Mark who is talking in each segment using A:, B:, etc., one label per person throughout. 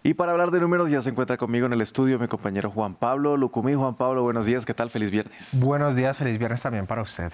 A: Y para hablar de números ya se encuentra conmigo en el estudio mi compañero Juan Pablo Lucumí. Juan Pablo, buenos días, ¿qué tal? Feliz viernes.
B: Buenos días, feliz viernes también para usted.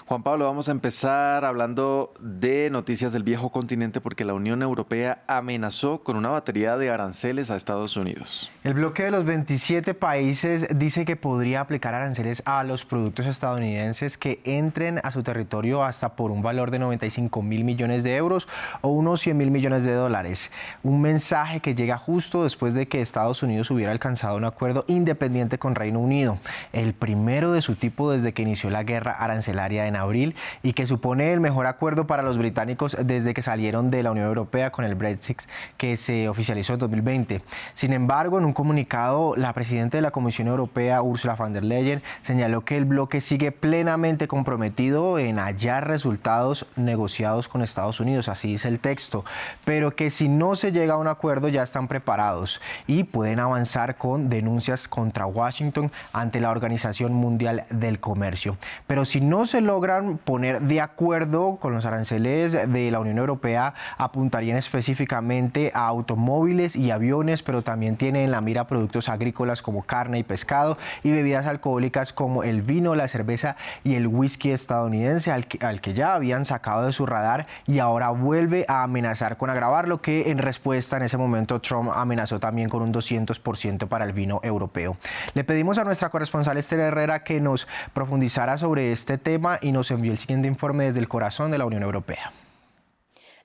A: Juan Pablo, vamos a empezar hablando de noticias del viejo continente porque la Unión Europea amenazó con una batería de aranceles a Estados Unidos.
B: El bloque de los 27 países dice que podría aplicar aranceles a los productos estadounidenses que entren a su territorio hasta por un valor de 95.000 millones de euros o unos 100.000 millones de dólares. Un mensaje que llega justo después de que Estados Unidos hubiera alcanzado un acuerdo independiente con Reino Unido, el primero de su tipo desde que inició la guerra arancelaria en abril y que supone el mejor acuerdo para los británicos desde que salieron de la Unión Europea con el Brexit que se oficializó en 2020. Sin embargo, en un comunicado, la presidenta de la Comisión Europea, Ursula von der Leyen, señaló que el bloque sigue plenamente comprometido en hallar resultados negociados con Estados Unidos, así dice el texto, pero que si no se llega a un acuerdo ya están preparados y pueden avanzar con denuncias contra Washington ante la Organización Mundial del Comercio. Pero si no se logran poner de acuerdo con los aranceles de la Unión Europea, apuntarían específicamente a automóviles y aviones, pero también tiene en la mira productos agrícolas como carne y pescado y bebidas alcohólicas como el vino, la cerveza y el whisky estadounidense, al que ya habían sacado de su radar y ahora vuelve a amenazar con agravarlo, que en respuesta en ese momento Trump amenazó también con un 200% para el vino europeo. Le pedimos a nuestra corresponsal Esther Herrera que nos profundizara sobre este tema y nos envió el siguiente informe desde el corazón de la Unión Europea.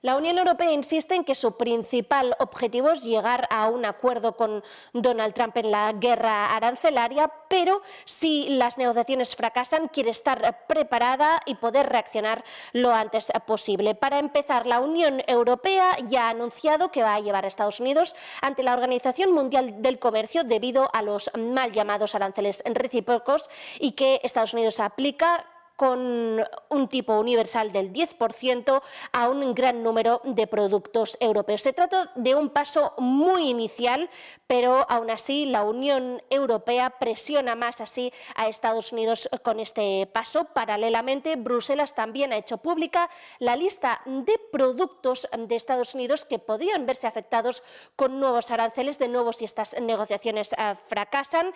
C: La Unión Europea insiste en que su principal objetivo es llegar a un acuerdo con Donald Trump en la guerra arancelaria, pero si las negociaciones fracasan, quiere estar preparada y poder reaccionar lo antes posible. Para empezar, la Unión Europea ya ha anunciado que va a llevar a Estados Unidos ante la Organización Mundial del Comercio debido a los mal llamados aranceles recíprocos y que Estados Unidos aplica con un tipo universal del 10% a un gran número de productos europeos. Se trata de un paso muy inicial, pero aún así la Unión Europea presiona más así a Estados Unidos con este paso. Paralelamente, Bruselas también ha hecho pública la lista de productos de Estados Unidos que podrían verse afectados con nuevos aranceles, de nuevo si estas negociaciones fracasan,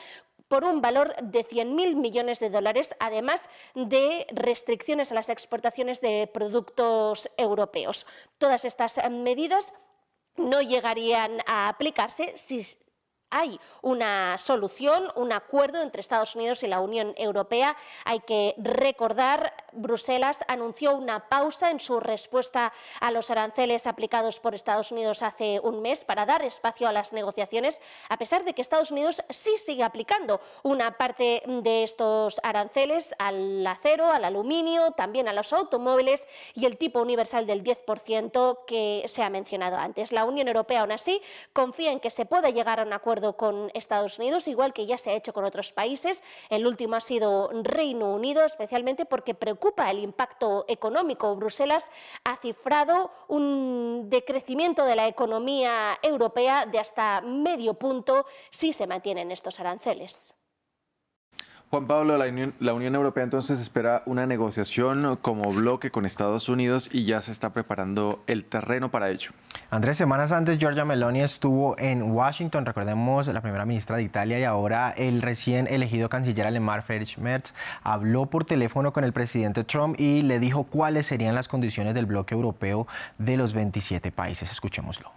C: por un valor de 100.000 millones de dólares, además de restricciones a las exportaciones de productos europeos. Todas estas medidas no llegarían a aplicarse si hay una solución, un acuerdo entre Estados Unidos y la Unión Europea. Hay que recordar, Bruselas anunció una pausa en su respuesta a los aranceles aplicados por Estados Unidos hace un mes para dar espacio a las negociaciones, a pesar de que Estados Unidos sí sigue aplicando una parte de estos aranceles al acero, al aluminio, también a los automóviles y el tipo universal del 10% que se ha mencionado antes. La Unión Europea, aún así, confía en que se pueda llegar a un acuerdo con Estados Unidos, igual que ya se ha hecho con otros países. El último ha sido Reino Unido, especialmente porque preocupa el impacto económico. Bruselas ha cifrado un decrecimiento de la economía europea de hasta medio punto si se mantienen estos aranceles.
A: Juan Pablo, la Unión Europea entonces espera una negociación como bloque con Estados Unidos y ya se está preparando el terreno para ello.
B: Andrés, semanas antes Giorgia Meloni estuvo en Washington, recordemos, la primera ministra de Italia, y ahora el recién elegido canciller alemán Friedrich Merz habló por teléfono con el presidente Trump y le dijo cuáles serían las condiciones del bloque europeo de los 27 países. Escuchémoslo.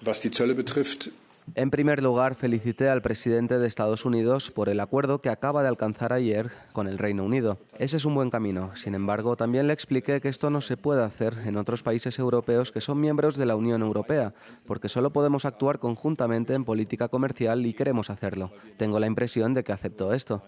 D: Was die Zölle betrifft,
E: en primer lugar, felicité al presidente de Estados Unidos por el acuerdo que acaba de alcanzar ayer con el Reino Unido. Ese es un buen camino. Sin embargo, también le expliqué que esto no se puede hacer en otros países europeos que son miembros de la Unión Europea, porque solo podemos actuar conjuntamente en política comercial y queremos hacerlo. Tengo la impresión de que aceptó esto.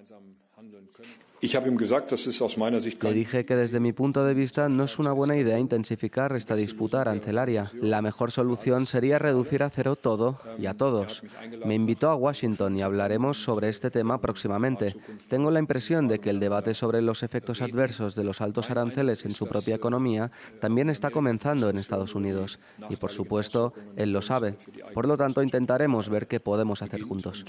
E: Le dije que desde mi punto de vista no es una buena idea intensificar esta disputa arancelaria. La mejor solución sería reducir a cero todo y a todos. Me invitó a Washington y hablaremos sobre este tema próximamente. Tengo la impresión de que el debate sobre los efectos adversos de los altos aranceles en su propia economía también está comenzando en Estados Unidos. Y por supuesto, él lo sabe. Por lo tanto, intentaremos ver qué podemos hacer juntos.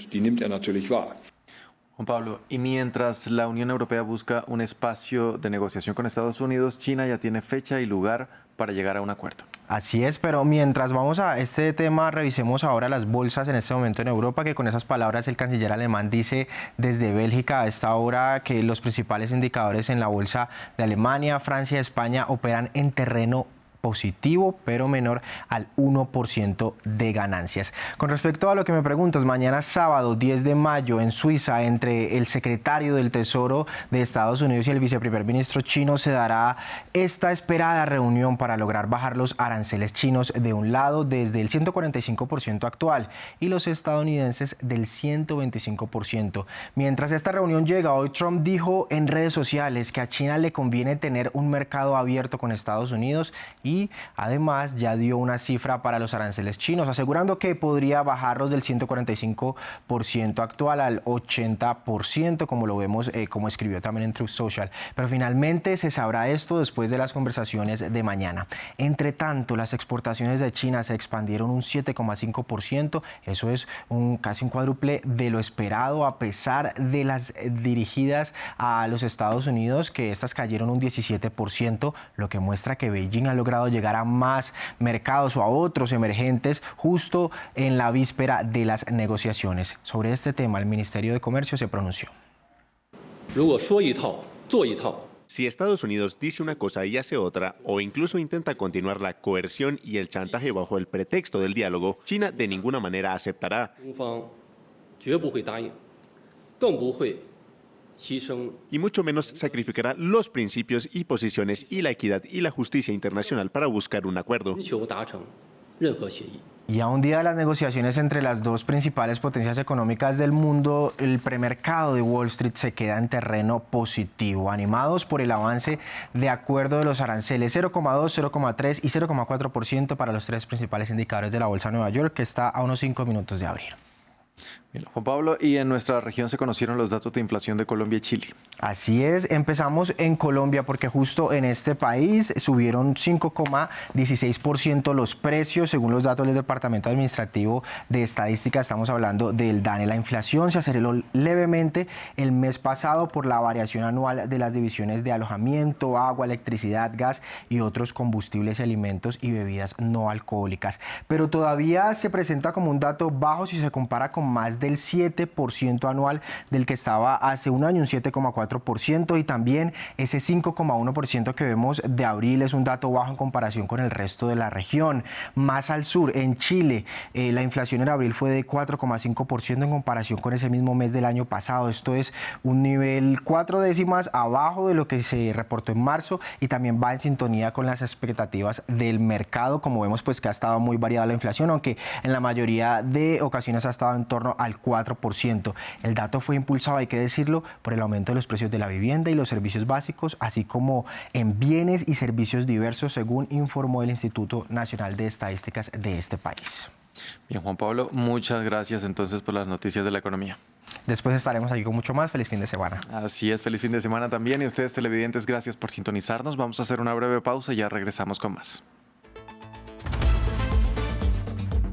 A: Juan Pablo, y mientras la Unión Europea busca un espacio de negociación con Estados Unidos, China ya tiene fecha y lugar para llegar a un acuerdo.
B: Así es, pero mientras vamos a este tema, revisemos ahora las bolsas en este momento en Europa, que con esas palabras el canciller alemán dice desde Bélgica a esta hora que los principales indicadores en la bolsa de Alemania, Francia y España operan en terreno positivo, pero menor al 1% de ganancias. Con respecto a lo que me preguntas, mañana sábado 10 de mayo en Suiza, entre el secretario del Tesoro de Estados Unidos y el viceprimer ministro chino, se dará esta esperada reunión para lograr bajar los aranceles chinos de un lado desde el 145% actual y los estadounidenses del 125%. Mientras esta reunión llega, hoy Trump dijo en redes sociales que a China le conviene tener un mercado abierto con Estados Unidos y además ya dio una cifra para los aranceles chinos, asegurando que podría bajarlos del 145% actual al 80%, como lo vemos, como escribió también en Truth Social. Pero finalmente se sabrá esto después de las conversaciones de mañana. Entre tanto, las exportaciones de China se expandieron un 7,5%, eso es casi un cuádruple de lo esperado, a pesar de las dirigidas a los Estados Unidos, que estas cayeron un 17%, lo que muestra que Beijing ha logrado llegar a más mercados o a otros emergentes justo en la víspera de las negociaciones. Sobre este tema, el Ministerio de Comercio se pronunció.
F: Si Estados Unidos dice una cosa y hace otra, o incluso intenta continuar la coerción y el chantaje bajo el pretexto del diálogo, China de ninguna manera aceptará. Y mucho menos sacrificará los principios y posiciones y la equidad y la justicia internacional para buscar un acuerdo.
B: Y a un día de las negociaciones entre las dos principales potencias económicas del mundo, el premercado de Wall Street se queda en terreno positivo, animados por el avance de acuerdo de los aranceles 0,2, 0,3 y 0,4% para los tres principales indicadores de la Bolsa de Nueva York, que está a unos 5 minutos de abrir.
A: Bien, Juan Pablo, y en nuestra región se conocieron los datos de inflación de Colombia y Chile.
B: Así es, empezamos en Colombia porque justo en este país subieron 5,16% los precios según los datos del Departamento Administrativo de Estadística. Estamos hablando del DANE. La inflación se aceleró levemente el mes pasado por la variación anual de las divisiones de alojamiento, agua, electricidad, gas y otros combustibles, alimentos y bebidas no alcohólicas. Pero todavía se presenta como un dato bajo si se compara con más del 7% anual del que estaba hace un año, un 7,4%, y también ese 5,1% que vemos de abril es un dato bajo en comparación con el resto de la región. Más al sur, en Chile, la inflación en abril fue de 4,5% en comparación con ese mismo mes del año pasado. Esto es un nivel 4 décimas abajo de lo que se reportó en marzo y también va en sintonía con las expectativas del mercado. Como vemos, pues que ha estado muy variada la inflación, aunque en la mayoría de ocasiones ha estado en torno al 4%. El dato fue impulsado, hay que decirlo, por el aumento de los precios de la vivienda y los servicios básicos, así como en bienes y servicios diversos, según informó el Instituto Nacional de Estadísticas de este país.
A: Bien, Juan Pablo, muchas gracias entonces por las noticias de la economía.
B: Después estaremos aquí con mucho más. Feliz fin de semana.
A: Así es, feliz fin de semana también. Y ustedes, televidentes, gracias por sintonizarnos. Vamos a hacer una breve pausa y ya regresamos con más.